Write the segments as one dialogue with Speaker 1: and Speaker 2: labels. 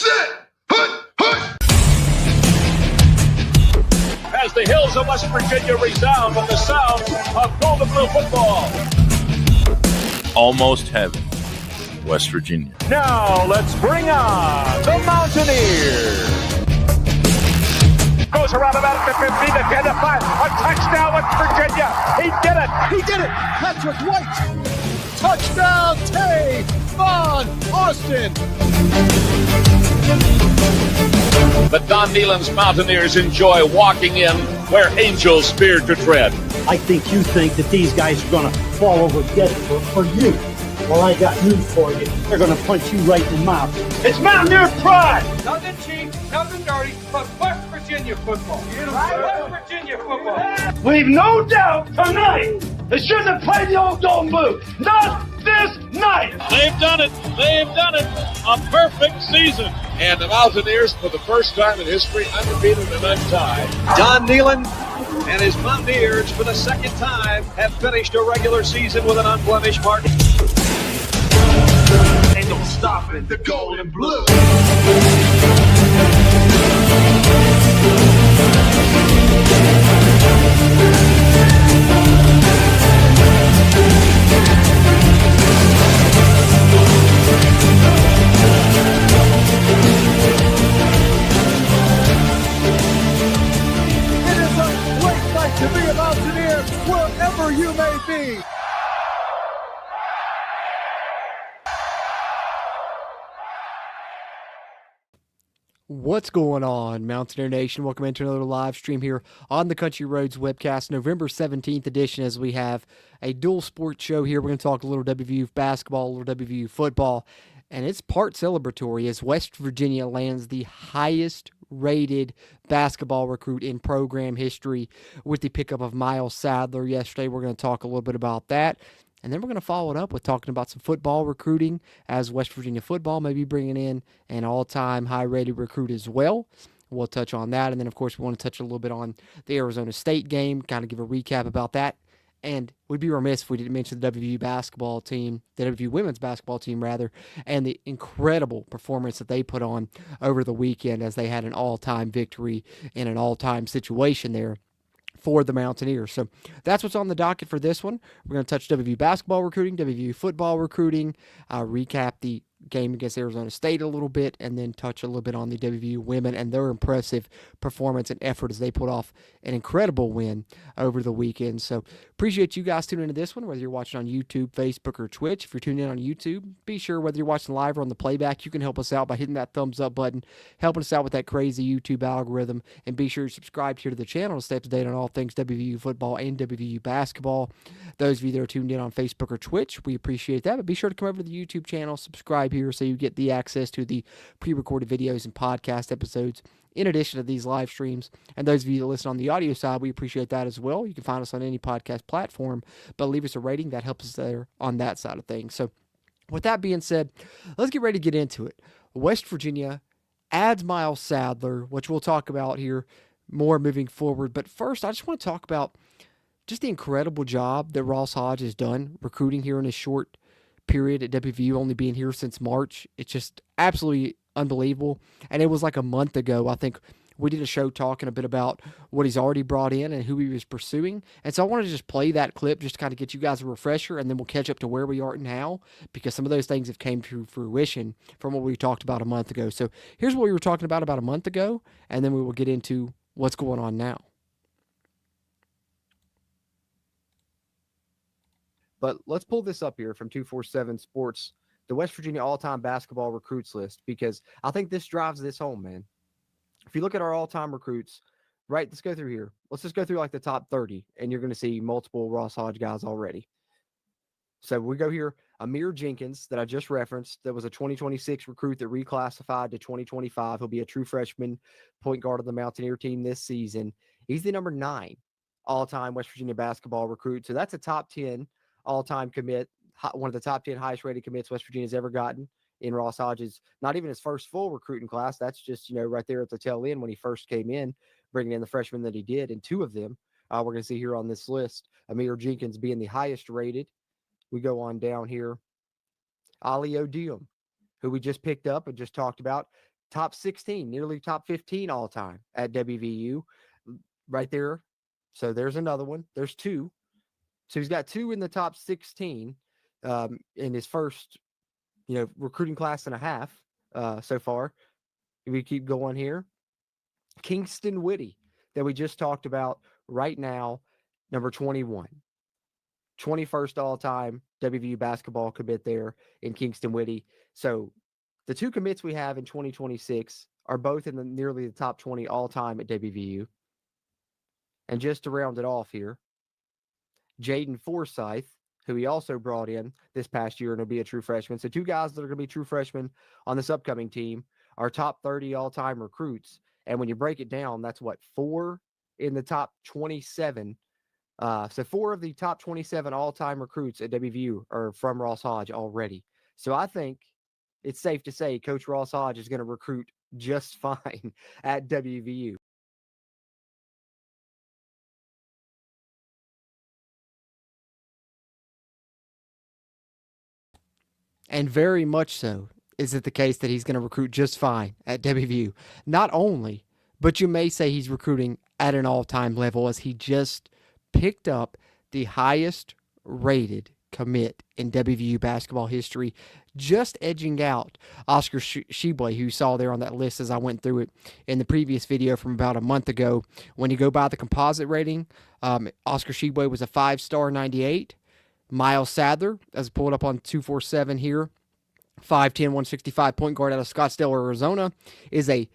Speaker 1: set, hut, hut.
Speaker 2: As the hills of West Virginia resound with the sounds of Golden Blue football.
Speaker 3: Almost heaven, West Virginia.
Speaker 2: Now let's bring on the Mountaineers. Goes around about the 50 to 10 to 5. A touchdown, West Virginia. He did it.
Speaker 4: He did it. Patrick White. Touchdown, Tavon Austin.
Speaker 2: The Don Nehlen's Mountaineers enjoy walking in where angels fear to tread.
Speaker 5: I think you think that these guys are going to fall over dead for you. Well, I got news for you. They're going to punch you right in the mouth. It's Mountaineer pride.
Speaker 6: Nothing cheap, nothing dirty, but West Virginia football. West Virginia football.
Speaker 5: We've no doubt tonight they shouldn't have played the old Golden Blue. Not this night.
Speaker 2: They've done it. They've done it. A perfect season. And the Mountaineers, for the first time in history, undefeated and untied.
Speaker 6: Don Nehlen and his Mountaineers, for the second time, have finished a regular season with an unblemished mark.
Speaker 5: Ain't no stopping the Golden Blue.
Speaker 4: It is a great night to be a Mountaineer wherever you may be.
Speaker 7: What's going on, Mountaineer Nation? Welcome into another live stream here on the Country Roads Webcast, November 17th edition, as we have a dual sports show here. We're going to talk a little WVU basketball, a little WVU football, and it's part celebratory as West Virginia lands the highest rated basketball recruit in program history with the pickup of Miles Sadler yesterday. We're going to talk a little bit about that. And then we're going to follow it up with talking about some football recruiting, as West Virginia football may be bringing in an all-time high-rated recruit as well. We'll touch on that. And then, of course, we want to touch a little bit on the Arizona State game, kind of give a recap about that. And we'd be remiss if we didn't mention the WVU basketball team, the WVU women's basketball team, rather, and the incredible performance that they put on over the weekend as they had an all-time victory in an all-time situation there for the Mountaineers. So that's what's on the docket for this one. We're going to touch WVU basketball recruiting, WVU football recruiting, recap the game against Arizona State a little bit, and then touch a little bit on the WVU women and their impressive performance and effort as they put off an incredible win over the weekend. So appreciate you guys tuning into this one, whether you're watching on YouTube, Facebook, or Twitch. If you're tuning in on YouTube, be sure, whether you're watching live or on the playback, you can help us out by hitting that thumbs up button, helping us out with that crazy YouTube algorithm, and be sure to subscribe here to the channel to stay up to date on all things WVU football and WVU basketball. Those of you that are tuned in on Facebook or Twitch, we appreciate that, but be sure to come over to the YouTube channel, subscribe here so you get the access to the pre-recorded videos and podcast episodes in addition to these live streams. And those of you that listen on the audio side, we appreciate that as well. You can find us on any podcast platform, but leave us a rating. That helps us there on that side of things. So with that being said, let's get ready to get into it. West Virginia adds Miles Sadler, which we'll talk about here more moving forward. But first, I just want to talk about just the incredible job that Ross Hodge has done recruiting here in a short period at WVU, only being here since March. It's just absolutely unbelievable. And it was like a month ago, I think, we did a show talking a bit about what he's already brought in and who he was pursuing. And so I want to just play that clip just to kind of get you guys a refresher, and then we'll catch up to where we are now, because some of those things have came to fruition from what we talked about a month ago. So here's what we were talking about a month ago, and then we will get into what's going on now. But let's pull this up here from 247 Sports, the West Virginia all-time basketball recruits list, because I think this drives this home, man. If you look at our all-time recruits, right, let's go through here. Let's just go through like the top 30, and you're going to see multiple Ross Hodge guys already. So we go here, Amir Jenkins, that I just referenced, that was a 2026 recruit that reclassified to 2025. He'll be a true freshman point guard of the Mountaineer team this season. He's the number 9 all-time West Virginia basketball recruit. So that's a top 10 all-time commit, one of the top 10 highest-rated commits West Virginia's ever gotten in Ross Hodge's, not even his first full recruiting class. That's just, right there at the tail end when he first came in, bringing in the freshmen that he did, and 2 of them we're going to see here on this list. Amir Jenkins being the highest-rated. We go on down here. Ali Odiem, who we just picked up and just talked about, top 16, nearly top 15 all time at WVU, right there. So there's another one. There's two. So he's got two in the top 16 in his first, recruiting class and a half so far. If we keep going here, Kingston Whitty that we just talked about right now, number 21. 21st all-time WVU basketball commit there in Kingston Whitty. So the two commits we have in 2026 are both in nearly the top 20 all-time at WVU. And just to round it off here, Jaden Forsyth, who he also brought in this past year and will be a true freshman. So two guys that are going to be true freshmen on this upcoming team are top 30 all-time recruits. And when you break it down, that's what, 4 in the top 27. So 4 of the top 27 all-time recruits at WVU are from Ross Hodge already. So I think it's safe to say Coach Ross Hodge is going to recruit just fine at WVU. And very much so is it the case that he's going to recruit just fine at WVU. Not only, but you may say he's recruiting at an all-time level as he just picked up the highest rated commit in WVU basketball history, just edging out Oscar Sheboy, who you saw there on that list as I went through it in the previous video from about a month ago. When you go by the composite rating, Oscar Sheboy was a 5-star 98. Miles Sadler, as pulled up on 247 here, 5'10", 165 point guard out of Scottsdale, Arizona, is a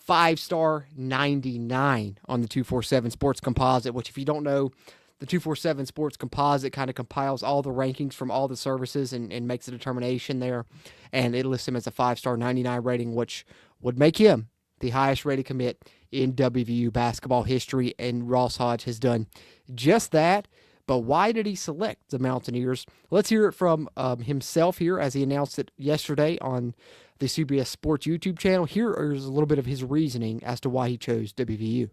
Speaker 7: 5-star 99 on the 247 Sports Composite, which if you don't know, the 247 Sports Composite kind of compiles all the rankings from all the services and makes a determination there, and it lists him as a 5-star 99 rating, which would make him the highest rated commit in WVU basketball history, and Ross Hodge has done just that. But why did he select the Mountaineers? Let's hear it from himself here as he announced it yesterday on the CBS Sports YouTube channel. Here is a little bit of his reasoning as to why he chose WVU.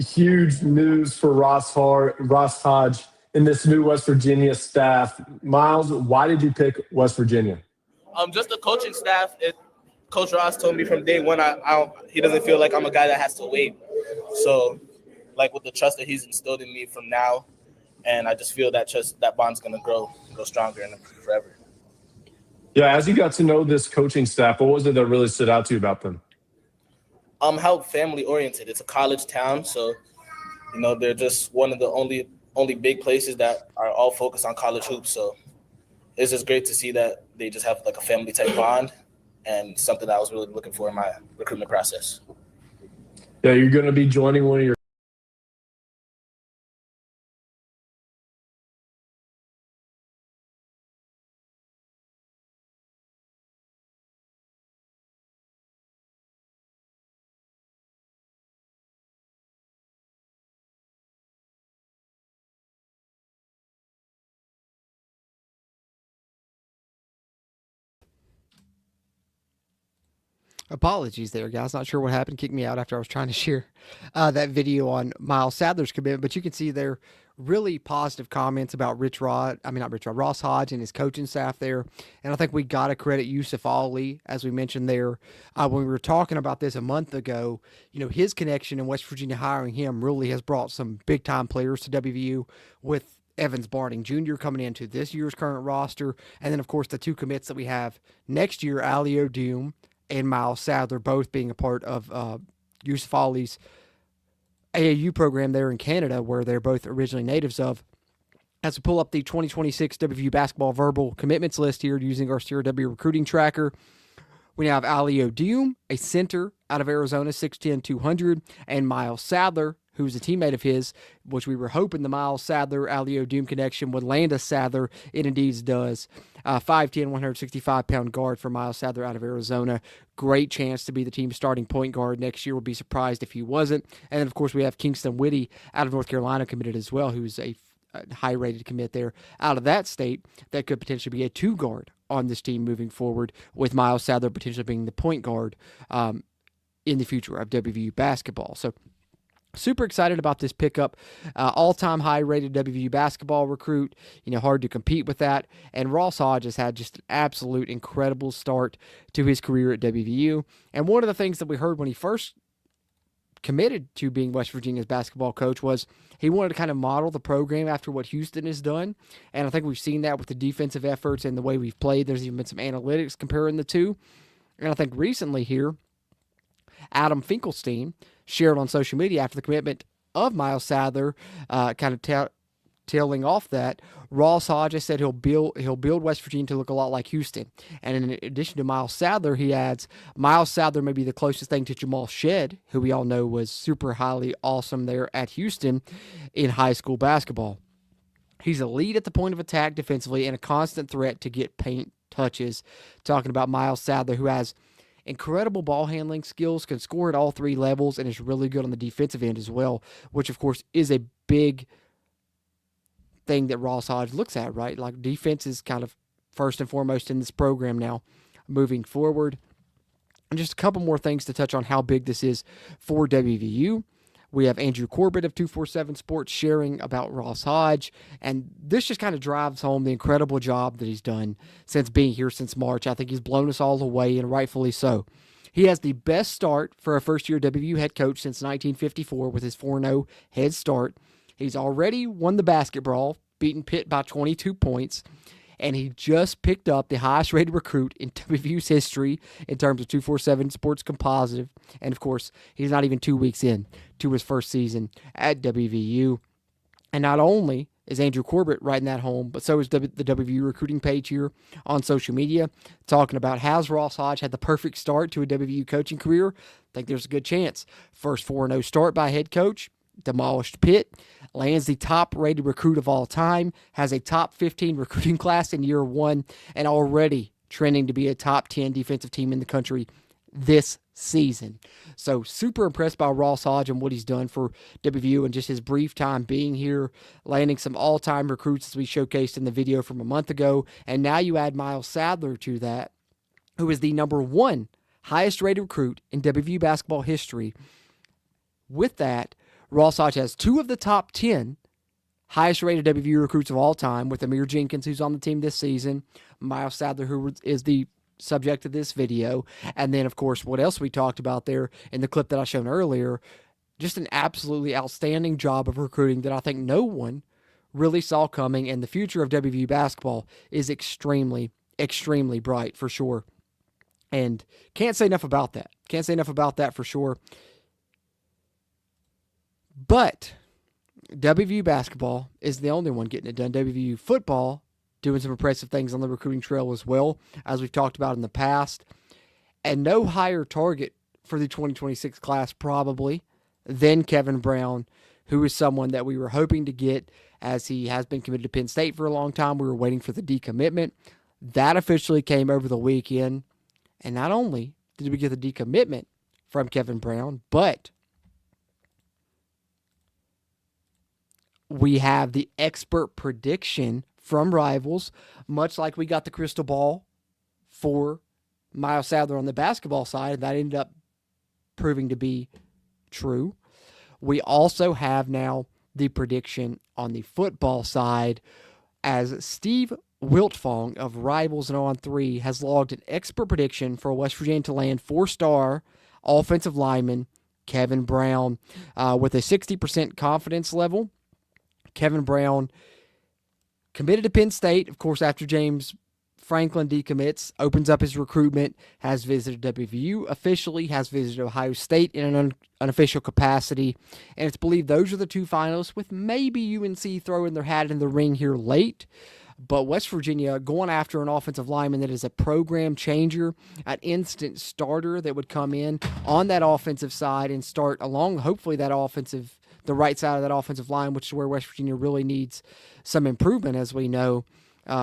Speaker 8: Huge news for Ross Hodge in this new West Virginia staff. Miles, why did you pick West Virginia?
Speaker 9: Just the coaching staff. Coach Ross told me from day one, he doesn't feel like I'm a guy that has to wait. So, like with the trust that he's instilled in me from now, and I just feel that that bond's gonna grow stronger and forever.
Speaker 8: Yeah, as you got to know this coaching staff, what was it that really stood out to you about them?
Speaker 9: How family oriented. It's a college town, so they're just one of the only big places that are all focused on college hoops. So it's just great to see that they just have like a family type bond. And something that I was really looking for in my recruitment process.
Speaker 8: Yeah, you're going to be joining one of your
Speaker 7: Apologies there, guys. Not sure what happened. Kicked me out after I was trying to share that video on Miles Sadler's commitment. But you can see there really positive comments about Ross Hodge and his coaching staff there. And I think we got to credit Yusuf Ali, as we mentioned there. When we were talking about this a month ago, his connection in West Virginia hiring him really has brought some big-time players to WVU with Evans Barning Jr. coming into this year's current roster. And then, of course, the two commits that we have next year, Alio Doom and Miles Sadler, both being a part of Yusuf Ali's AAU program there in Canada, where they're both originally natives of. As we pull up the 2026 WVU basketball verbal commitments list here using our CRW recruiting tracker, we now have Alio Doom, a center out of Arizona, 6'10", 200, and Miles Sadler, who's a teammate of his, which we were hoping the Miles Sadler-Alio Doom connection would land a Sadler. It indeed does. 5'10", 165-pound guard for Miles Sadler out of Arizona. Great chance to be the team's starting point guard next year. Would be surprised if he wasn't. And then, of course, we have Kingston Whitty out of North Carolina committed as well, who's a high-rated commit there out of that state that could potentially be a two-guard on this team moving forward, with Miles Sadler potentially being the point guard in the future of WVU basketball. So Super excited about this pickup. All-time high-rated WVU basketball recruit. Hard to compete with that. And Ross Hodge has had just an absolute incredible start to his career at WVU. And one of the things that we heard when he first committed to being West Virginia's basketball coach was he wanted to kind of model the program after what Houston has done. And I think we've seen that with the defensive efforts and the way we've played. There's even been some analytics comparing the two. And I think recently here, Adam Finkelstein shared on social media after the commitment of Miles Sadler, kind of tailing off that, Ross Hodges said he'll build West Virginia to look a lot like Houston. And in addition to Miles Sadler, he adds, Miles Sadler may be the closest thing to Jamal Shedd, who we all know was super highly awesome there at Houston in high school basketball. He's a lead at the point of attack defensively and a constant threat to get paint touches. Talking about Miles Sadler, who has incredible ball handling skills, can score at all three levels, and is really good on the defensive end as well, which of course is a big thing that Ross Hodge looks at, right? Like defense is kind of first and foremost in this program now moving forward. And just a couple more things to touch on how big this is for WVU. We have Andrew Corbett of 247 Sports sharing about Ross Hodge, and this just kind of drives home the incredible job that he's done since being here since March. I think he's blown us all away, and rightfully so. He has the best start for a first-year WVU head coach since 1954 with his 4-0 head start. He's already won the basketball, beating Pitt by 22 points, and he just picked up the highest-rated recruit in WVU's history in terms of 247 Sports Composite. And, of course, he's not even 2 weeks in to his first season at WVU. And not only is Andrew Corbett writing that home, but so is the WVU recruiting page here on social media, talking about, has Ross Hodge had the perfect start to a WVU coaching career? I think there's a good chance. First 4-0 start by head coach, demolished Pitt, lands the top-rated recruit of all time, has a top 15 recruiting class in year one, and already trending to be a top 10 defensive team in the country this season. So super impressed by Ross Hodge and what he's done for WVU and just his brief time being here, landing some all-time recruits as we showcased in the video from a month ago. And now you add Miles Sadler to that, who is the number one highest-rated recruit in WVU basketball history. With that, Ross Hodge has 2 of the top 10 highest-rated WVU recruits of all time, with Amir Jenkins, who's on the team this season, Miles Sadler, who is the subject of this video, and then, of course, what else we talked about there in the clip that I shown earlier, just an absolutely outstanding job of recruiting that I think no one really saw coming, and the future of WVU basketball is extremely, extremely bright for sure. And can't say enough about that. Can't say enough about that for sure. But WVU basketball is the only one getting it done. WVU football doing some impressive things on the recruiting trail as well, as we've talked about in the past. And no higher target for the 2026 class probably than Kevin Brown, who is someone that we were hoping to get, as he has been committed to Penn State for a long time. We were waiting for the decommitment. That officially came over the weekend. And not only did we get the decommitment from Kevin Brown, but we have the expert prediction from Rivals, much like we got the crystal ball for Miles Sadler on the basketball side, and that ended up proving to be true. We also have now the prediction on the football side, as Steve Wiltfong of Rivals and On 3 has logged an expert prediction for West Virginia to land 4-star offensive lineman Kevin Brown with a 60% confidence level. Kevin Brown committed to Penn State, of course, after James Franklin decommits, opens up his recruitment, has visited WVU officially, has visited Ohio State in an unofficial capacity, and it's believed those are the 2 finalists, with maybe UNC throwing their hat in the ring here late. But West Virginia going after an offensive lineman that is a program changer, an instant starter that would come in on that offensive side and start along, hopefully, the right side of that offensive line, which is where West Virginia really needs some improvement, as we know,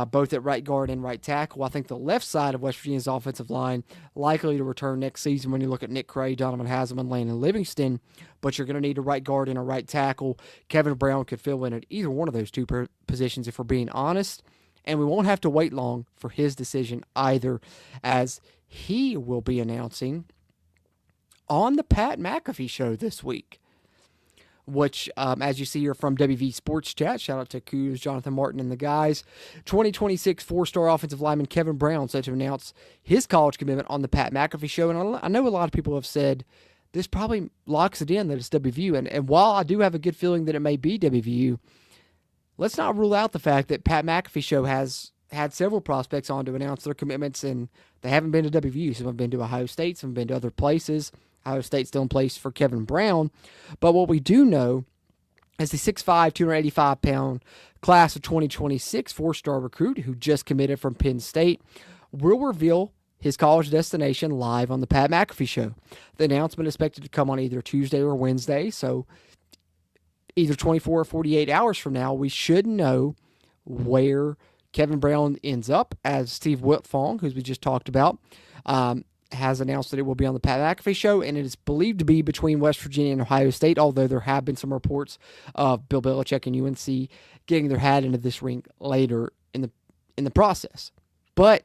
Speaker 7: both at right guard and right tackle. I think the left side of West Virginia's offensive line likely to return next season when you look at Nick Cray, Donovan Haselman, Landon Livingston, but you're going to need a right guard and a right tackle. Kevin Brown could fill in at either one of those 2 positions if we're being honest, and we won't have to wait long for his decision either, as he will be announcing on the Pat McAfee show this week. which, as you see here from WV Sports Chat, shout out to Coos, Jonathan Martin, and the guys. 2026 four-star offensive lineman Kevin Brown set to announce his college commitment on the Pat McAfee Show. And I know a lot of people have said this probably locks it in that it's WVU. And while I do have a good feeling that it may be WVU, let's not rule out the fact that Pat McAfee Show has had several prospects on to announce their commitments, and they haven't been to WVU. Some have been to Ohio State, some have been to other places. Ohio State still in place for Kevin Brown. But what we do know is the 6'5", 285-pound class of 2026 four-star recruit who just committed from Penn State will reveal his college destination live on the Pat McAfee Show. The announcement is expected to come on either Tuesday or Wednesday, so either 24 or 48 hours from now, we should know where Kevin Brown ends up, as Steve Wiltfong, who we just talked about, has announced that it will be on the Pat McAfee Show, and it is believed to be between West Virginia and Ohio State, although there have been some reports of Bill Belichick and UNC getting their hat into this ring later in the process. But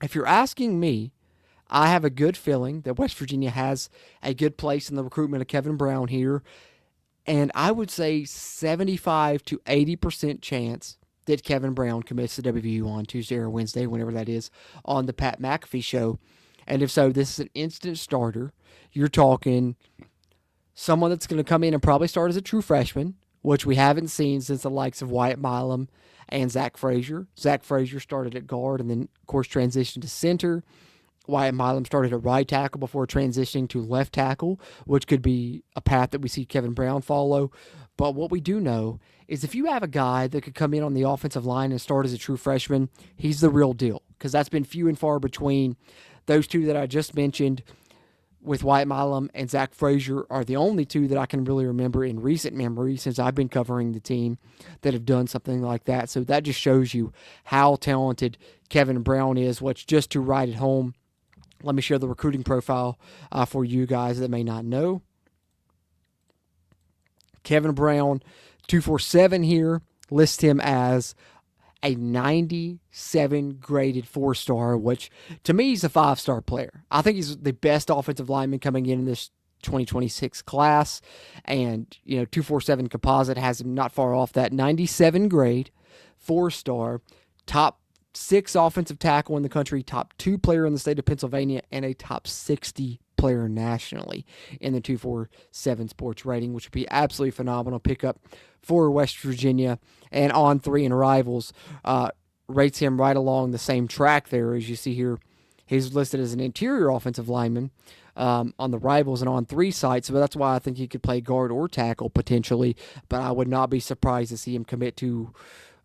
Speaker 7: if you're asking me, I have a good feeling that West Virginia has a good place in the recruitment of Kevin Brown here, and I would say 75 to 80% chance that Kevin Brown commits to WVU on Tuesday or Wednesday, whenever that is, on the Pat McAfee Show. And if so, this is an instant starter. You're talking someone that's going to come in and probably start as a true freshman, which we haven't seen since the likes of Wyatt Milam and Zach Frazier. Zach Frazier started at guard and then, of course, transitioned to center. Wyatt Milam started at right tackle before transitioning to left tackle, which could be a path that we see Kevin Brown follow. But what we do know is if you have a guy that could come in on the offensive line and start as a true freshman, he's the real deal, because that's been few and far between. Those two that I just mentioned with Wyatt Milam and Zach Frazier are the only two that I can really remember in recent memory since I've been covering the team that have done something like that. So that just shows you how talented Kevin Brown is. What's just to write it home, let me share the recruiting profile for you guys that may not know. Kevin Brown, 247 here, lists him as a 97 graded four-star, which to me is a five-star player. I think he's the best offensive lineman coming in this 2026 class, and 247 composite has him not far off that. 97 grade, four-star, top 6 offensive tackle in the country, top 2 player in the state of Pennsylvania, and a top 60 player nationally in the 247 sports rating, which would be absolutely phenomenal pickup for West Virginia. And On 3 and Rivals rates him right along the same track there. As you see here, he's listed as an interior offensive lineman on the Rivals and On 3 site, so that's why I think he could play guard or tackle potentially, but I would not be surprised to see him commit to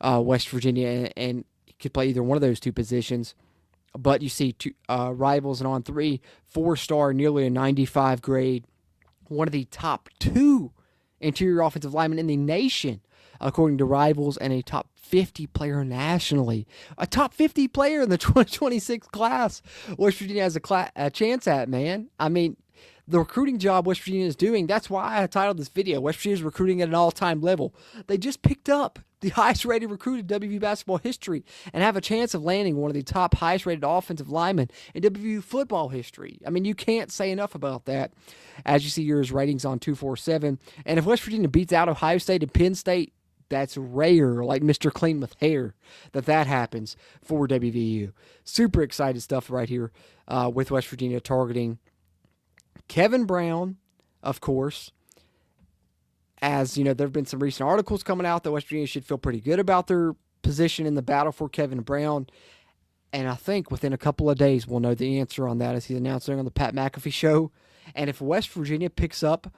Speaker 7: West Virginia and could play either one of those two positions. But you see Rivals and On 3, 4-star, nearly a 95 grade, one of the top 2 interior offensive linemen in the nation, according to Rivals, and a top 50 player nationally. A top 50 player in the 2026 class West Virginia has a chance at, man. I mean, the recruiting job West Virginia is doing, that's why I titled this video, West Virginia is recruiting at an all-time level. They just picked up the highest-rated recruit in WVU basketball history and have a chance of landing one of the top highest-rated offensive linemen in WVU football history. I mean, you can't say enough about that. As you see here, his ratings on 247. And if West Virginia beats out Ohio State and Penn State, that's rare, like Mr. Clean with hair, that happens for WVU. Super excited stuff right here with West Virginia targeting Kevin Brown, of course. As you know, there have been some recent articles coming out that West Virginia should feel pretty good about their position in the battle for Kevin Brown. And I think within a couple of days, we'll know the answer on that as he's announcing on the Pat McAfee Show. And if West Virginia picks up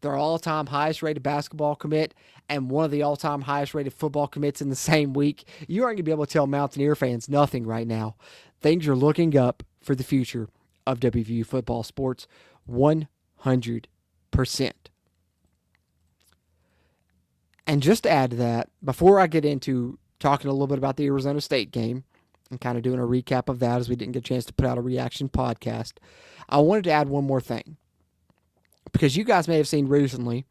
Speaker 7: their all-time highest-rated basketball commit and one of the all-time highest-rated football commits in the same week, you aren't going to be able to tell Mountaineer fans nothing right now. Things are looking up for the future of WVU football sports 100%. And just to add to that, before I get into talking a little bit about the Arizona State game and kind of doing a recap of that as we didn't get a chance to put out a reaction podcast, I wanted to add one more thing. Because you guys may have seen recently,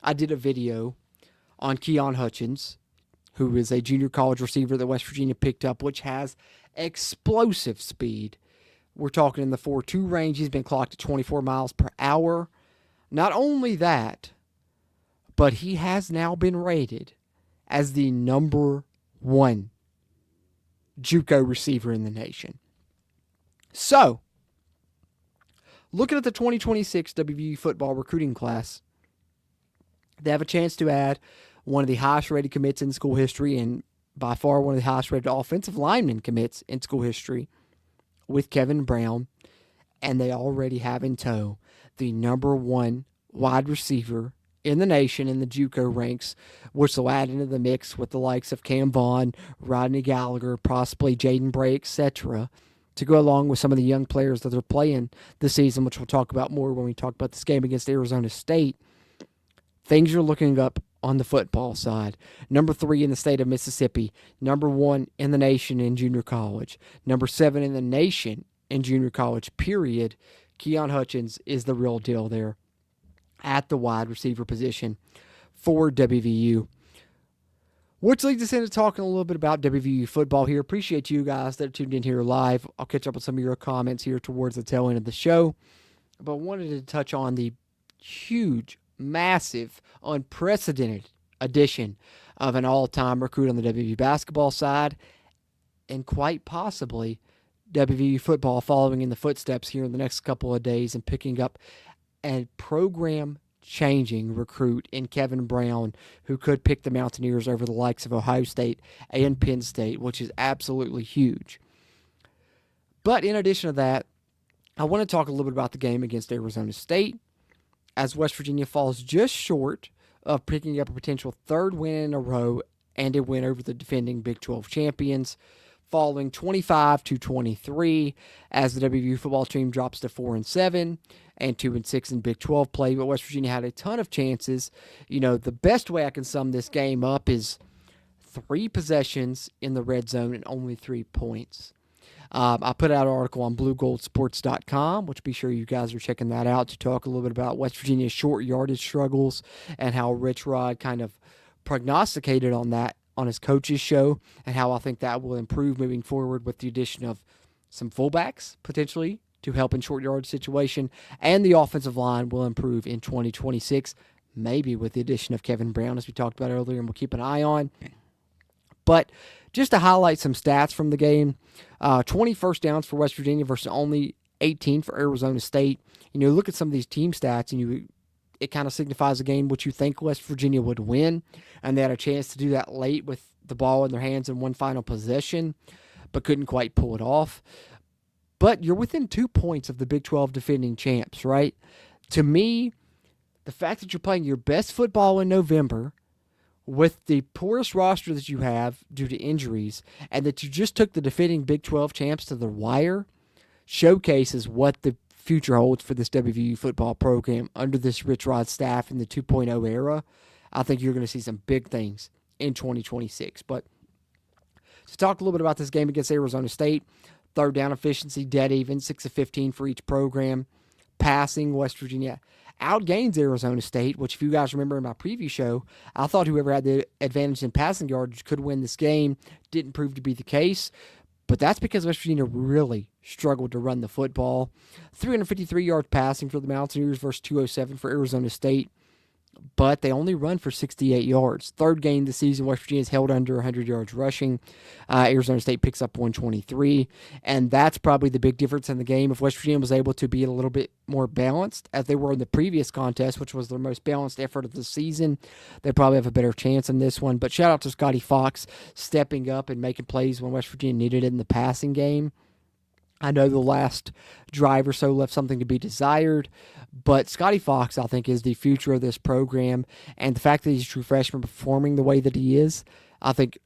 Speaker 7: I did a video on Keon Hutchins, who is a junior college receiver that West Virginia picked up, which has explosive speed. We're talking in the 4.2 range. He's been clocked at 24 miles per hour. Not only that, but he has now been rated as the number 1 JUCO receiver in the nation. So, looking at the 2026 WVU football recruiting class, they have a chance to add one of the highest rated commits in school history and by far one of the highest rated offensive lineman commits in school history with Kevin Brown. And they already have in tow the number 1 wide receiver in the nation in the JUCO ranks, which will add into the mix with the likes of Cam Vaughn, Rodney Gallagher, possibly Jaden Bray, etc., to go along with some of the young players that they're playing this season, which we'll talk about more when we talk about this game against Arizona State. Things are looking up on the football side. Number 3 in the state of Mississippi, number 1 in the nation in junior college, number 7 in the nation in junior college, period. Keon Hutchins is the real deal there at the wide receiver position for WVU. Which leads us into talking a little bit about WVU football here. Appreciate you guys that are tuned in here live. I'll catch up with some of your comments here towards the tail end of the show. But I wanted to touch on the huge, massive, unprecedented addition of an all-time recruit on the WVU basketball side, and quite possibly WVU football following in the footsteps here in the next couple of days and picking up a program-changing recruit in Kevin Brown, who could pick the Mountaineers over the likes of Ohio State and Penn State, which is absolutely huge. But in addition to that, I want to talk a little bit about the game against Arizona State, as West Virginia falls just short of picking up a potential 3rd win in a row and a win over the defending Big 12 champions, falling 25-23 as the WVU football team drops to 4-7 and 2-6 in Big 12 play. But West Virginia had a ton of chances. You know, the best way I can sum this game up is 3 possessions in the red zone and only 3 points. I put out an article on BlueGoldSports.com, which be sure you guys are checking that out, to talk a little bit about West Virginia's short yardage struggles and how Rich Rod kind of prognosticated on that on his coach's show, and how I think that will improve moving forward with the addition of some fullbacks potentially to help in short yardage situation, and the offensive line will improve in 2026, maybe with the addition of Kevin Brown, as we talked about earlier, and we'll keep an eye on. But just to highlight some stats from the game, 20 first downs for West Virginia versus only 18 for Arizona State. You know, look at some of these team stats, and it kind of signifies a game which you think West Virginia would win, and they had a chance to do that late with the ball in their hands in one final possession, but couldn't quite pull it off. But you're within 2 points of the Big 12 defending champs, right? To me, the fact that you're playing your best football in November with the poorest roster that you have due to injuries, and that you just took the defending Big 12 champs to the wire, showcases what the future holds for this WVU football program under this Rich Rod staff in the 2.0 era. I think you're going to see some big things in 2026. But to talk a little bit about this game against Arizona State, 3rd down efficiency, dead even, 6 of 15 for each program. Passing, West Virginia outgains Arizona State, which if you guys remember in my preview show, I thought whoever had the advantage in passing yardage could win this game. Didn't prove to be the case, but that's because West Virginia really struggled to run the football. 353 yards passing for the Mountaineers versus 207 for Arizona State, but they only run for 68 yards. 3rd game this season, West Virginia's held under 100 yards rushing. Arizona State picks up 123, and that's probably the big difference in the game. If West Virginia was able to be a little bit more balanced, as they were in the previous contest, which was their most balanced effort of the season, they probably have a better chance in this one. But shout out to Scotty Fox stepping up and making plays when West Virginia needed it in the passing game. I know the last drive or so left something to be desired, but Scotty Fox, I think, is the future of this program, and the fact that he's a true freshman performing the way that he is, I think,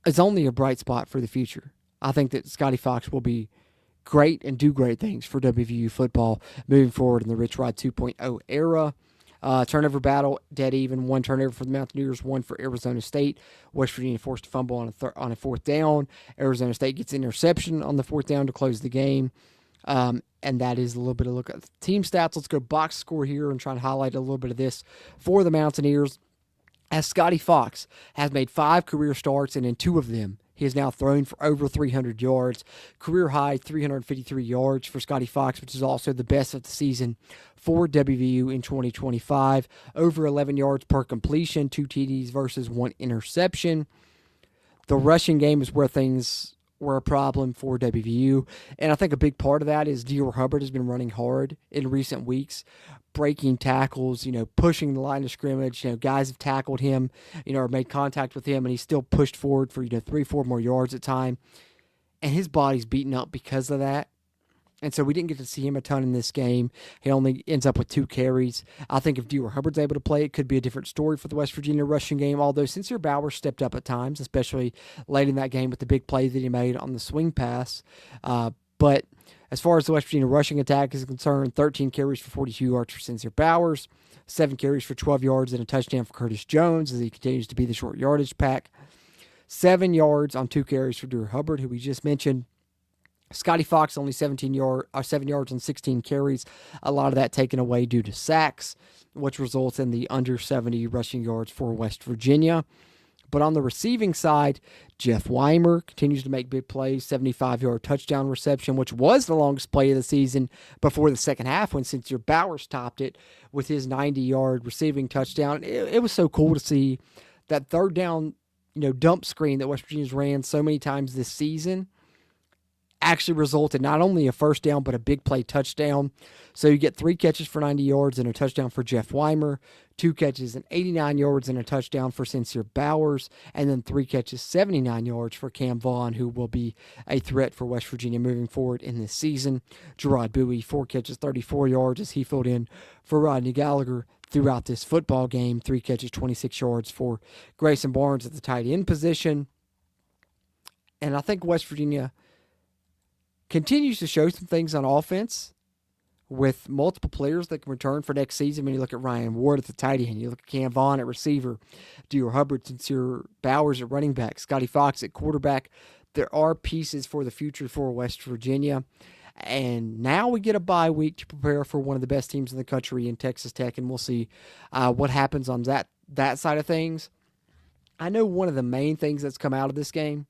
Speaker 7: is only a bright spot for the future. I think that Scotty Fox will be great and do great things for WVU football moving forward in the Rich Rod 2.0 era. Turnover battle, dead even. 1 turnover for the Mountaineers, 1 for Arizona State. West Virginia forced a fumble on a 4th down. Arizona State gets an interception on the 4th down to close the game. And that is a little bit of a look at the team stats. Let's go box score here and try and highlight a little bit of this for the Mountaineers, as Scotty Fox has made 5 career starts, and in 2 of them He has now thrown for over 300 yards, career high 353 yards for Scotty Fox, which is also the best of the season for WVU in 2025. Over 11 yards per completion, 2 TDs versus 1 interception. The rushing game is where things were a problem for WVU, and I think a big part of that is Dior Hubbard has been running hard in recent weeks, breaking tackles, pushing the line of scrimmage. Guys have tackled him, or made contact with him, and he's still pushed forward for 3-4 more yards at time, and his body's beaten up because of that. And so we didn't get to see him a ton in this game. He only ends up with 2 carries. I think if Dior Hubbard's able to play, it could be a different story for the West Virginia rushing game, although Sincere Bowers stepped up at times, especially late in that game with the big play that he made on the swing pass. But as far as the West Virginia rushing attack is concerned, 13 carries for 42 yards for Sincere Bowers, 7 carries for 12 yards and a touchdown for Curtis Jones as he continues to be the short yardage pack, 7 yards on 2 carries for Dior Hubbard, who we just mentioned. Scotty Fox only 7 yards on 16 carries, a lot of that taken away due to sacks, which results in the under 70 rushing yards for West Virginia. But on the receiving side, Jeff Weimer continues to make big plays, 75-yard touchdown reception, which was the longest play of the season before the second half when Sincere Bowers topped it with his 90-yard receiving touchdown. It was so cool to see that third down, dump screen that West Virginia's ran so many times this season actually resulted not only a first down, but a big play touchdown. So you get 3 catches for 90 yards and a touchdown for Jeff Weimer, 2 catches and 89 yards and a touchdown for Sincere Bowers, and then 3 catches, 79 yards for Cam Vaughn, who will be a threat for West Virginia moving forward in this season. Gerard Bowie, 4 catches, 34 yards as he filled in for Rodney Gallagher throughout this football game. 3 catches, 26 yards for Grayson Barnes at the tight end position. And I think West Virginia continues to show some things on offense with multiple players that can return for next season. When you look at Ryan Ward at the tight end, you look at Cam Vaughn at receiver, Dior Hubbard, Sincere Bowers at running back, Scotty Fox at quarterback. There are pieces for the future for West Virginia. And now we get a bye week to prepare for one of the best teams in the country in Texas Tech, and we'll see what happens on that side of things. I know one of the main things that's come out of this game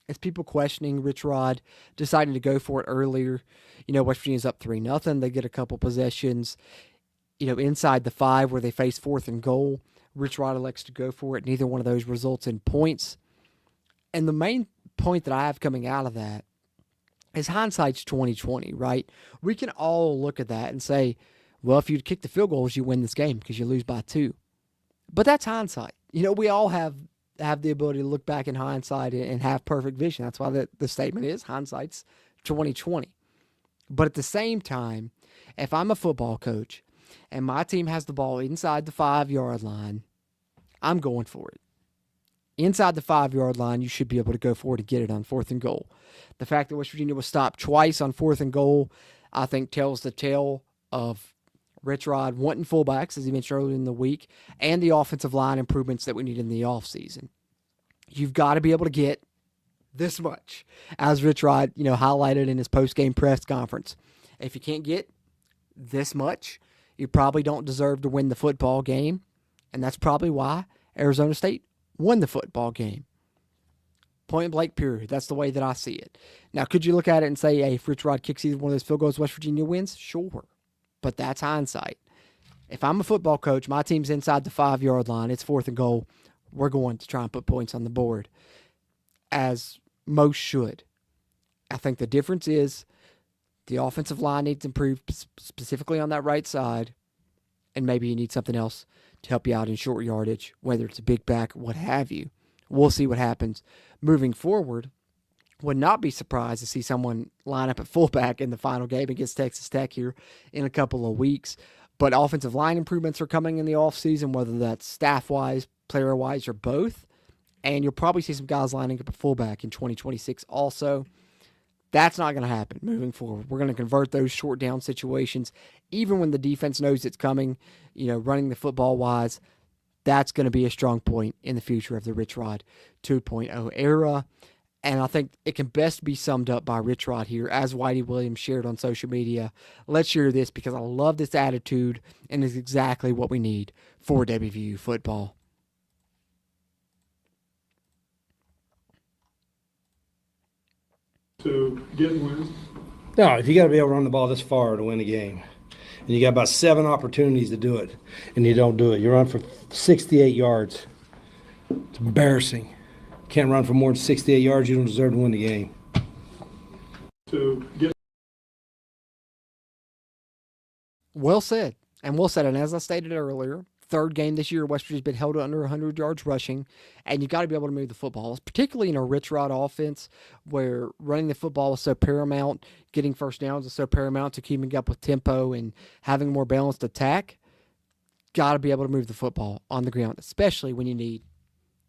Speaker 7: is people questioning Rich Rod deciding to go for it earlier. West Virginia's up 3-0. They get a couple possessions, inside the 5 where they face 4th and goal. Rich Rod elects to go for it. Neither one of those results in points. And the main point that I have coming out of that is hindsight's 20/20, right? We can all look at that and say, well, if you kick the field goals, you win this game because you lose by 2. But that's hindsight. We all have the ability to look back in hindsight and have perfect vision. That's why the statement is hindsight's 20/20. But at the same time, if I'm a football coach and my team has the ball inside the 5-yard line, I'm going for it. Inside the 5-yard line, you should be able to go for it and get it on 4th and goal. The fact that West Virginia was stopped twice on 4th and goal, I think tells the tale of Rich Rod wanting fullbacks, as he mentioned earlier in the week, and the offensive line improvements that we need in the offseason. You've got to be able to get this much, as Rich Rod, highlighted in his post-game press conference. If you can't get this much, you probably don't deserve to win the football game, and that's probably why Arizona State won the football game. Point blank, period. That's the way that I see it. Now, could you look at it and say, hey, if Rich Rod kicks either one of those field goals, West Virginia wins? Sure. But that's hindsight. If I'm a football coach, my team's inside the 5-yard line, it's 4th and goal, we're going to try and put points on the board, as most should. I think the difference is the offensive line needs to improve specifically on that right side, and maybe you need something else to help you out in short yardage, whether it's a big back, what have you. We'll see what happens moving forward. Would not be surprised to see someone line up at fullback in the final game against Texas Tech here in a couple of weeks. But offensive line improvements are coming in the offseason, whether that's staff-wise, player-wise, or both. And you'll probably see some guys lining up at fullback in 2026 also. That's not going to happen moving forward. We're going to convert those short down situations, even when the defense knows it's coming, running the football-wise. That's going to be a strong point in the future of the Rich Rod 2.0 era. And I think it can best be summed up by Rich Rod here, as Whitey Williams shared on social media. Let's share this because I love this attitude and it's exactly what we need for WVU football.
Speaker 4: to get wins.
Speaker 5: No, if you got to be able to run the ball this far to win a game, and you got about 7 opportunities to do it, and you don't do it, you run for 68 yards. It's embarrassing. Can't run for more than 68 yards, you don't deserve to win the game.
Speaker 4: To get
Speaker 7: Well said. And well said. And as I stated earlier, third game this year, West Virginia's been held to under 100 yards rushing, and you got to be able to move the football, particularly in a Rich Rod offense where running the football is so paramount, getting first downs is so paramount to keeping up with tempo and having a more balanced attack. Got to be able to move the football on the ground, especially when you need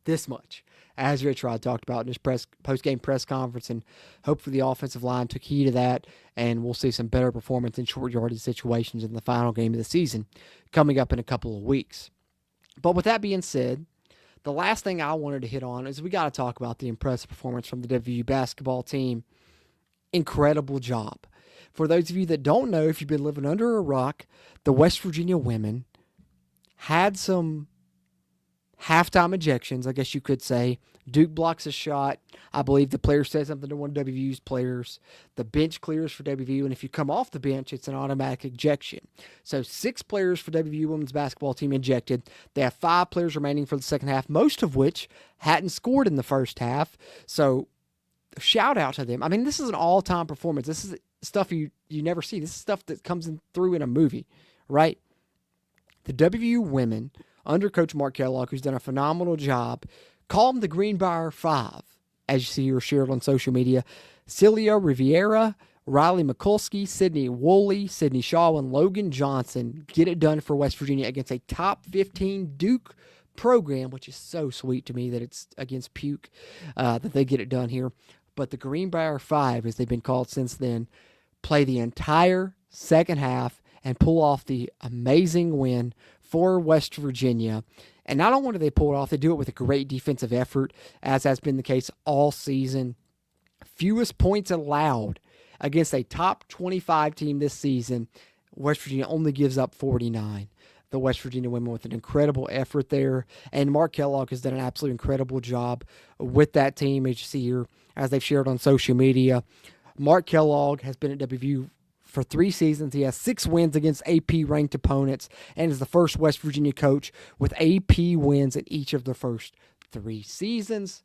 Speaker 7: this much, as Rich Rod talked about in his post-game press conference, and hopefully the offensive line took heed of that, and we'll see some better performance in short yardage situations in the final game of the season coming up in a couple of weeks. But with that being said, the last thing I wanted to hit on is we got to talk about the impressive performance from the WVU basketball team. Incredible job. For those of you that don't know, if you've been living under a rock, the West Virginia women had some halftime ejections, I guess you could say. Duke blocks a shot. I believe the player said something to one of WVU's players. The bench clears for WVU, and if you come off the bench, it's an automatic ejection. So 6 players for WVU women's basketball team ejected. They have 5 players remaining for the second half, most of which hadn't scored in the first half. So shout out to them. I mean, this is an all-time performance. This is stuff you never see. This is stuff that comes through in a movie, right? The WVU women, under Coach Mark Kellogg, who's done a phenomenal job, call them the Greenbrier Five, as you see here shared on social media. Celia Riviera, Riley Mikulski, Sydney Woolley, Sydney Shaw, and Logan Johnson get it done for West Virginia against a top 15 Duke program, which is so sweet to me that it's against Puke that they get it done here. But the Greenbrier Five, as they've been called since then, play the entire second half and pull off the amazing win for West Virginia. And not only do they pull it off, they do it with a great defensive effort, as has been the case all season. Fewest points allowed against a top 25 team this season. West Virginia only gives up 49. The West Virginia women with an incredible effort there. And Mark Kellogg has done an absolutely incredible job with that team, as you see here, as they've shared on social media. Mark Kellogg has been at WVU for 3 seasons. He has 6 wins against AP-ranked opponents and is the first West Virginia coach with AP wins in each of the first 3 seasons.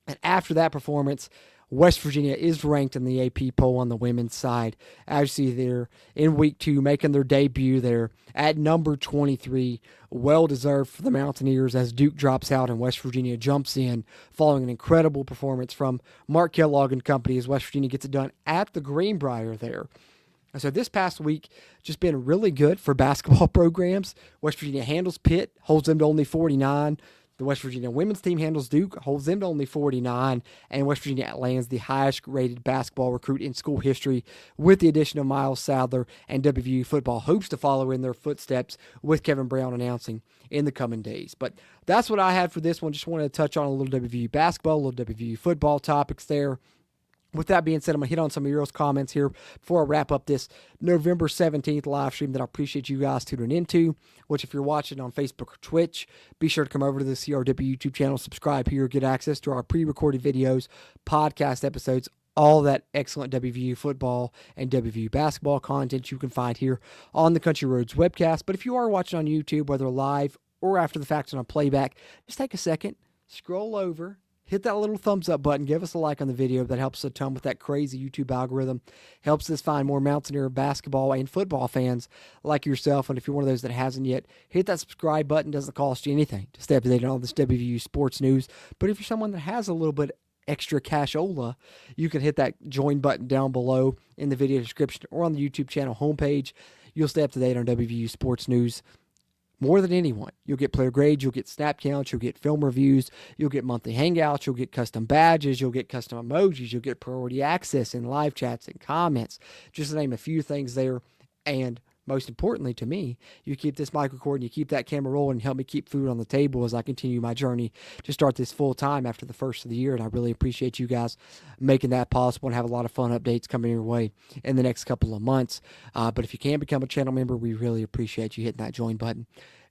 Speaker 7: And after that performance, West Virginia is ranked in the AP poll on the women's side, as you see there in week 2, making their debut there at number 23. Well-deserved for the Mountaineers as Duke drops out and West Virginia jumps in following an incredible performance from Mark Kellogg and company as West Virginia gets it done at the Greenbrier there. And so this past week just been really good for basketball programs. West Virginia handles Pitt, holds them to only 49. The West Virginia women's team handles Duke, holds them to only 49. And West Virginia lands the highest-rated basketball recruit in school history with the addition of Miles Sadler, and WVU football hopes to follow in their footsteps with Kevin Brown announcing in the coming days. But that's what I had for this one. Just wanted to touch on a little WVU basketball, a little WVU football topics there. With that being said, I'm going to hit on some of your comments here before I wrap up this November 17th live stream that I appreciate you guys tuning into, which if you're watching on Facebook or Twitch, be sure to come over to the CRW YouTube channel, subscribe here, get access to our pre-recorded videos, podcast episodes, all that excellent WVU football and WVU basketball content you can find here on the Country Roads webcast. But if you are watching on YouTube, whether live or after the fact on a playback, just take a second, scroll over, hit that little thumbs up button, give us a like on the video. That helps a ton with that crazy YouTube algorithm. Helps us find more Mountaineer basketball and football fans like yourself. And if you're one of those that hasn't yet, hit that subscribe button. Doesn't cost you anything to stay up to date on all this WVU sports news. But if you're someone that has a little bit extra cashola, you can hit that join button down below in the video description or on the YouTube channel homepage. You'll stay up to date on WVU sports news more than anyone. You'll get player grades, you'll get snap counts, you'll get film reviews, you'll get monthly hangouts, you'll get custom badges, you'll get custom emojis, you'll get priority access in live chats and comments, just to name a few things there. And most importantly to me, you keep this mic recording, you keep that camera rolling, and help me keep food on the table as I continue my journey to start this full time after the first of the year. And I really appreciate you guys making that possible and have a lot of fun updates coming your way in the next couple of months. But if you can become a channel member, we really appreciate you hitting that join button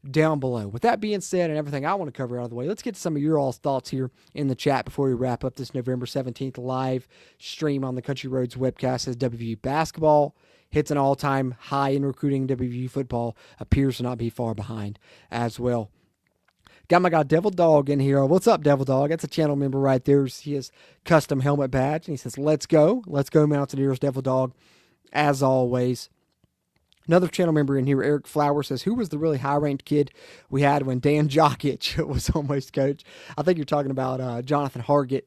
Speaker 7: down below. With that being said and everything I want to cover out of the way, let's get to some of your all's thoughts here in the chat before we wrap up this November 17th live stream on the Country Roads webcast as WVU basketball hits an all-time high in recruiting. WVU football appears to not be far behind as well. Got my guy Devil Dog in here. What's up, Devil Dog? That's a channel member right there. He has custom helmet badge, and he says, let's go. Let's go, Mountaineers, Devil Dog, as always. Another channel member in here, Eric Flower, says, who was the really high-ranked kid we had when Dan Jokic was almost coach? I think you're talking about Jonathan Hargett,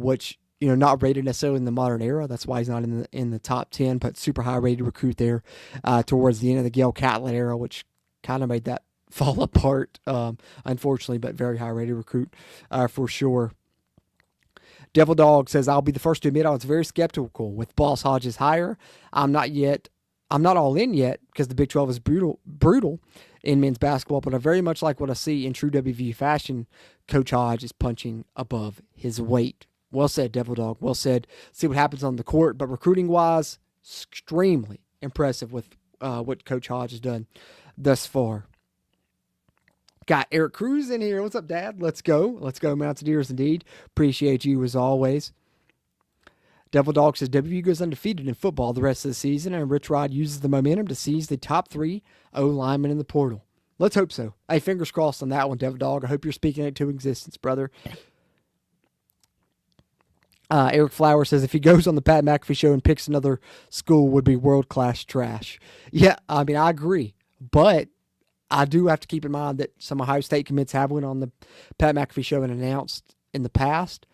Speaker 7: which, not rated necessarily in the modern era. That's why he's not in the top 10, but super high-rated recruit there towards the end of the Gail Catlett era, which kind of made that fall apart, unfortunately, but very high-rated recruit for sure. Devil Dog says, I'll be the first to admit I was very skeptical with Boss Hodges' hire. I'm not all in yet because the Big 12 is brutal in men's basketball, but I very much like what I see in true WVU fashion. Coach Hodge is punching above his weight. Well said, Devil Dog. Well said. See what happens on the court, but recruiting-wise, extremely impressive with what Coach Hodge has done thus far. Got Eric Cruz in here. What's up, Dad? Let's go. Let's go, Mountaineers, indeed. Appreciate you as always. Devil Dog says, WVU goes undefeated in football the rest of the season, and Rich Rod uses the momentum to seize the top 3 O-linemen in the portal. Let's hope so. Hey, fingers crossed on that one, Devil Dog. I hope you're speaking it to existence, brother. Eric Flower says, if he goes on the Pat McAfee show and picks another school, would be world-class trash. Yeah, I mean, I agree. But I do have to keep in mind that some Ohio State commits have went on the Pat McAfee show and announced in the past.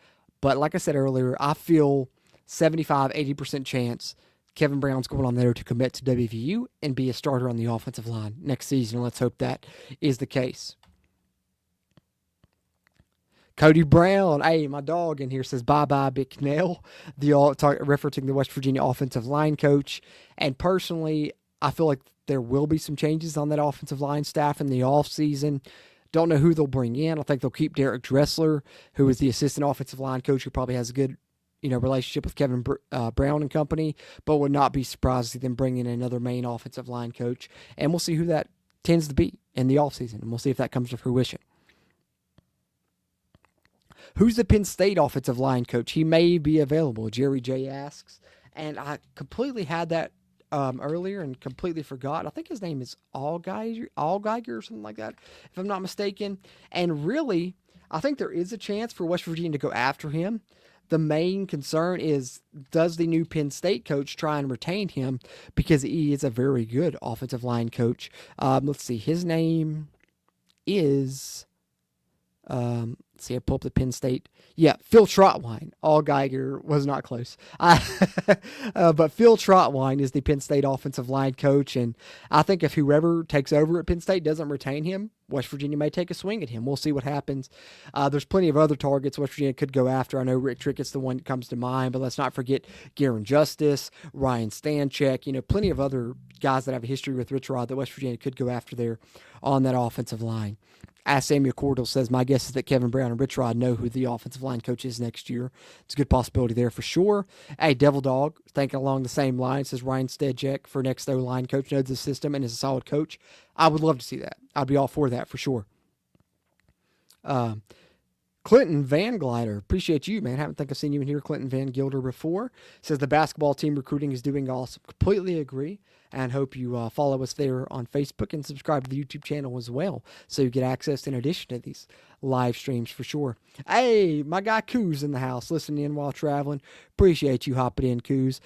Speaker 7: But like I said earlier, I feel 75-80% chance Kevin Brown's going on there to commit to WVU and be a starter on the offensive line next season. Let's hope that is the case. Cody Brown, hey, my dog in here says, bye-bye, Big Knell, referencing the West Virginia offensive line coach. And personally, I feel like there will be some changes on that offensive line staff in the offseason. Don't know who they'll bring in. I think they'll keep Derek Dressler, who is the assistant offensive line coach, who probably has a good relationship with Kevin Brown and company, but would not be surprised to see them bring in another main offensive line coach. And we'll see who that tends to be in the offseason, and we'll see if that comes to fruition. Who's the Penn State offensive line coach? He may be available, Jerry J asks. And I completely had that earlier and completely forgot. I think his name is Allgeiger or something like that, if I'm not mistaken. And really, I think there is a chance for West Virginia to go after him. The main concern is, does the new Penn State coach try and retain him? Because he is a very good offensive line coach. Let's see. His name is... see, I pull up the Penn State. Yeah, Phil Trotwine. Allgeiger was not close. But Phil Trotwine is the Penn State offensive line coach, and I think if whoever takes over at Penn State doesn't retain him, West Virginia may take a swing at him. We'll see what happens. There's plenty of other targets West Virginia could go after. I know Rick Trickett's the one that comes to mind, but let's not forget Garen Justice, Ryan Stanchek, plenty of other guys that have a history with Rich Rod that West Virginia could go after there on that offensive line. As Samuel Cordell says, my guess is that Kevin Brown and Rich Rod know who the offensive line coach is next year. It's a good possibility there for sure. Hey, Devil Dog, thinking along the same lines, says Ryan Stedjek for next O-line coach, knows the system and is a solid coach. I would love to see that. I'd be all for that for sure. Clinton Van Glider, appreciate you, man. Haven't think I've seen you in here, Clinton Van Gilder, before. Says the basketball team recruiting is doing awesome. Completely agree, and hope you follow us there on Facebook and subscribe to the YouTube channel as well, so you get access in addition to these live streams for sure. Hey, my guy Coos in the house, listening in while traveling. Appreciate you hopping in, Coos.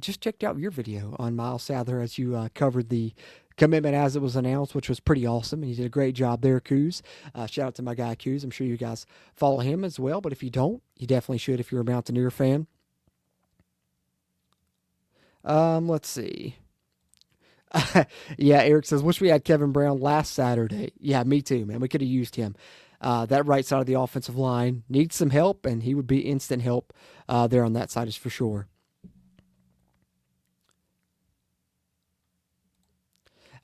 Speaker 7: Just checked out your video on Miles Sadler as you covered the commitment as it was announced, which was pretty awesome, and you did a great job there, Coos. Shout out to my guy, Coos. I'm sure you guys follow him as well, but if you don't, you definitely should if you're a Mountaineer fan. Let's see. Yeah, Eric says, wish we had Kevin Brown last Saturday. Yeah, me too, man. We could have used him. That right side of the offensive line needs some help, and he would be instant help there on that side is for sure.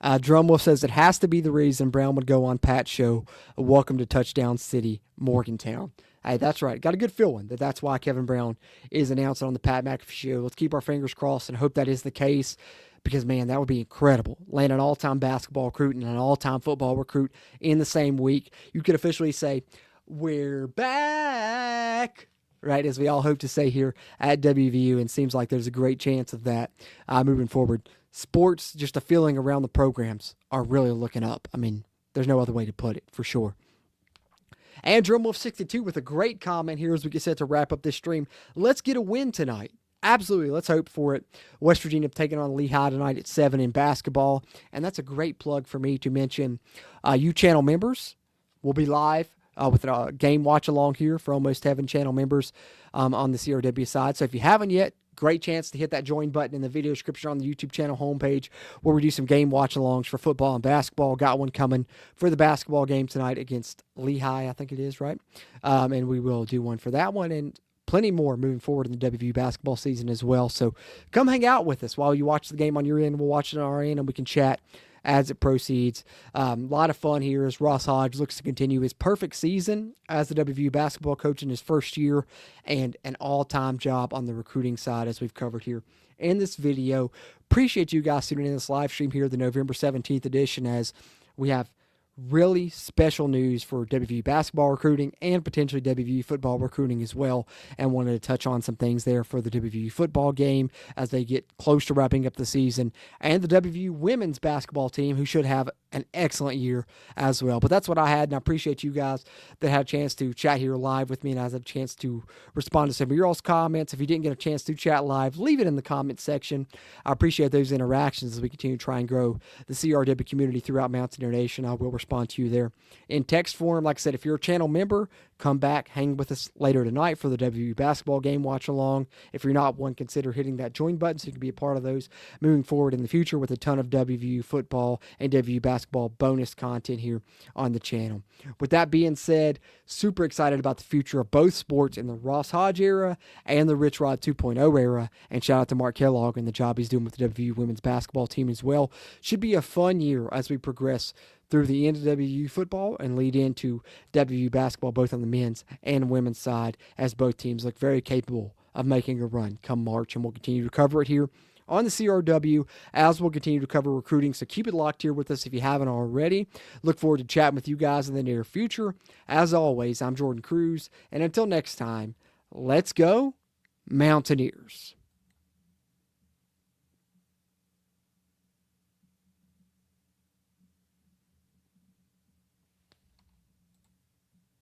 Speaker 7: Drumwolf says it has to be the reason Brown would go on Pat's show, Welcome to Touchdown City, Morgantown. Hey, that's right. Got a good feeling that's why Kevin Brown is announced on the Pat McAfee show. Let's keep our fingers crossed and hope that is the case. because, man, that would be incredible. Land an all-time basketball recruit and an all-time football recruit in the same week. You could officially say, we're back, right, as we all hope to say here at WVU, and seems like there's a great chance of that moving forward. Sports, just a feeling around the programs are really looking up. I mean, there's no other way to put it, for sure. And DrumWolf62 with a great comment here as we get set to wrap up this stream. Let's get a win tonight. Absolutely. Let's hope for it. West Virginia taking on Lehigh tonight at 7 in basketball. And that's a great plug for me to mention you channel members will be live with a game watch along here for Almost Heaven channel members on the CRW side. So if you haven't yet, great chance to hit that join button in the video description on the YouTube channel homepage where we do some game watch alongs for football and basketball. Got one coming for the basketball game tonight against Lehigh, I think it is, right? And we will do one for that one and plenty more moving forward in the WVU basketball season as well. So come hang out with us while you watch the game on your end. We'll watch it on our end and we can chat as it proceeds. A lot of fun here as Ross Hodge looks to continue his perfect season as the WVU basketball coach in his first year and an all-time job on the recruiting side as we've covered here in this video. Appreciate you guys tuning in this live stream here, the November 17th edition, as we have really special news for WVU basketball recruiting and potentially WVU football recruiting as well, and wanted to touch on some things there for the WVU football game as they get close to wrapping up the season, and the WVU women's basketball team, who should have an excellent year as well. But that's what I had, and I appreciate you guys that had a chance to chat here live with me, and I had a chance to respond to some of your all's comments. If you didn't get a chance to chat live, leave it in the comment section. I appreciate those interactions as we continue to try and grow the CRW community throughout Mountaineer Nation. I will respond to you there in text form. Like I said, if you're a channel member, come back, hang with us later tonight for the WVU basketball game watch along. If you're not one, consider hitting that join button so you can be a part of those moving forward in the future with a ton of WVU football and WVU basketball bonus content here on the channel. With that being said, super excited about the future of both sports in the Ross Hodge era and the Rich Rod 2.0 era, and shout out to Mark Kellogg and the job he's doing with the WVU women's basketball team as well. Should be a fun year as we progress through the end of WVU football and lead into WVU basketball, both on the men's and women's side, as both teams look very capable of making a run come March. And we'll continue to cover it here on the CRW as we'll continue to cover recruiting. So keep it locked here with us if you haven't already. Look forward to chatting with you guys in the near future. As always, I'm Jordan Cruz. And until next time, let's go Mountaineers.